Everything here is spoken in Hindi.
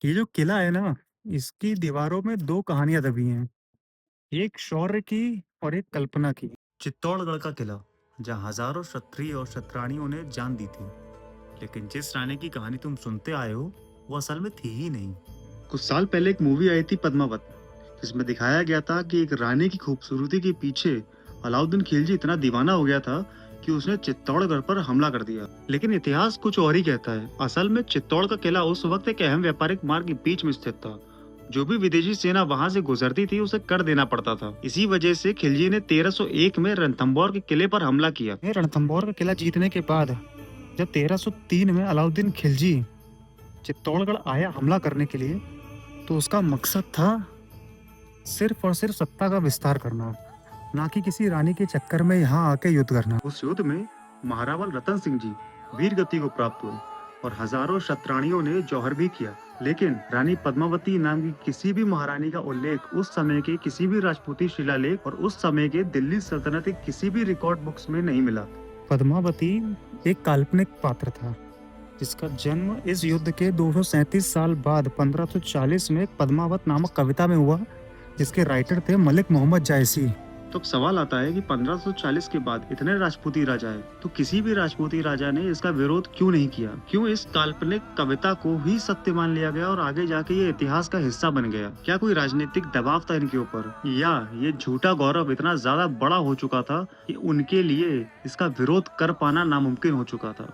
ये जो किला है ना, इसकी दीवारों में 2 कहानियाँ दबी हैं। एक शौर्य की और एक कल्पना की। चित्तौड़गढ़ का किला, जहाँ हजारों क्षत्रिय और क्षत्राणियों ने जान दी थी। लेकिन जिस रानी की कहानी तुम सुनते आए हो, वो असल में थी ही नहीं। कुछ साल पहले एक मूवी आई थी पद्मावत, जिसमें दिखाया गया था कि एक रानी की खूबसूरती के पीछे अलाउद्दीन खिलजी इतना दीवाना हो गया था कि उसने चित्तौड़गढ़ पर हमला कर दिया। लेकिन इतिहास कुछ और ही कहता है। असल में चित्तौड़ का किला उस वक्त एक अहम व्यापारिक मार्ग के बीच में स्थित था। जो भी विदेशी सेना वहां से गुजरती थी उसे कर देना पड़ता था। इसी वजह से खिलजी ने 1301 में रणथंभौर के किले पर हमला किया। रणथंभौर का किला जीतने के बाद जब 1303 में अलाउद्दीन खिलजी चित्तौड़गढ़ आया हमला करने के लिए, तो उसका मकसद था सिर्फ और सिर्फ सत्ता का विस्तार करना, ना कि किसी रानी के चक्कर में यहाँ आके युद्ध करना। उस युद्ध में महारावल रतन सिंह जी वीर गति को प्राप्त हुए और हजारों शतरानियों ने जौहर भी किया। लेकिन रानी पद्मावती नाम की किसी भी महारानी का उल्लेख उस समय के किसी भी राजपूती शिलालेख और उस समय के दिल्ली सल्तनत के किसी भी रिकॉर्ड बुक्स में नहीं मिला। पद्मावती एक काल्पनिक पात्र था, जिसका जन्म इस युद्ध के 237 साल बाद 1540 में एक पद्मावत नामक कविता में हुआ, जिसके राइटर थे मलिक मोहम्मद जायसी। तो अब सवाल आता है कि 1540 के बाद इतने राजपूती राजा है, तो किसी भी राजपूती राजा ने इसका विरोध क्यों नहीं किया? क्यों इस काल्पनिक कविता को ही सत्य मान लिया गया और आगे जाके ये इतिहास का हिस्सा बन गया? क्या कोई राजनीतिक दबाव था इनके ऊपर, या ये झूठा गौरव इतना ज्यादा बड़ा हो चुका था कि उनके लिए इसका विरोध कर पाना नामुमकिन हो चुका था?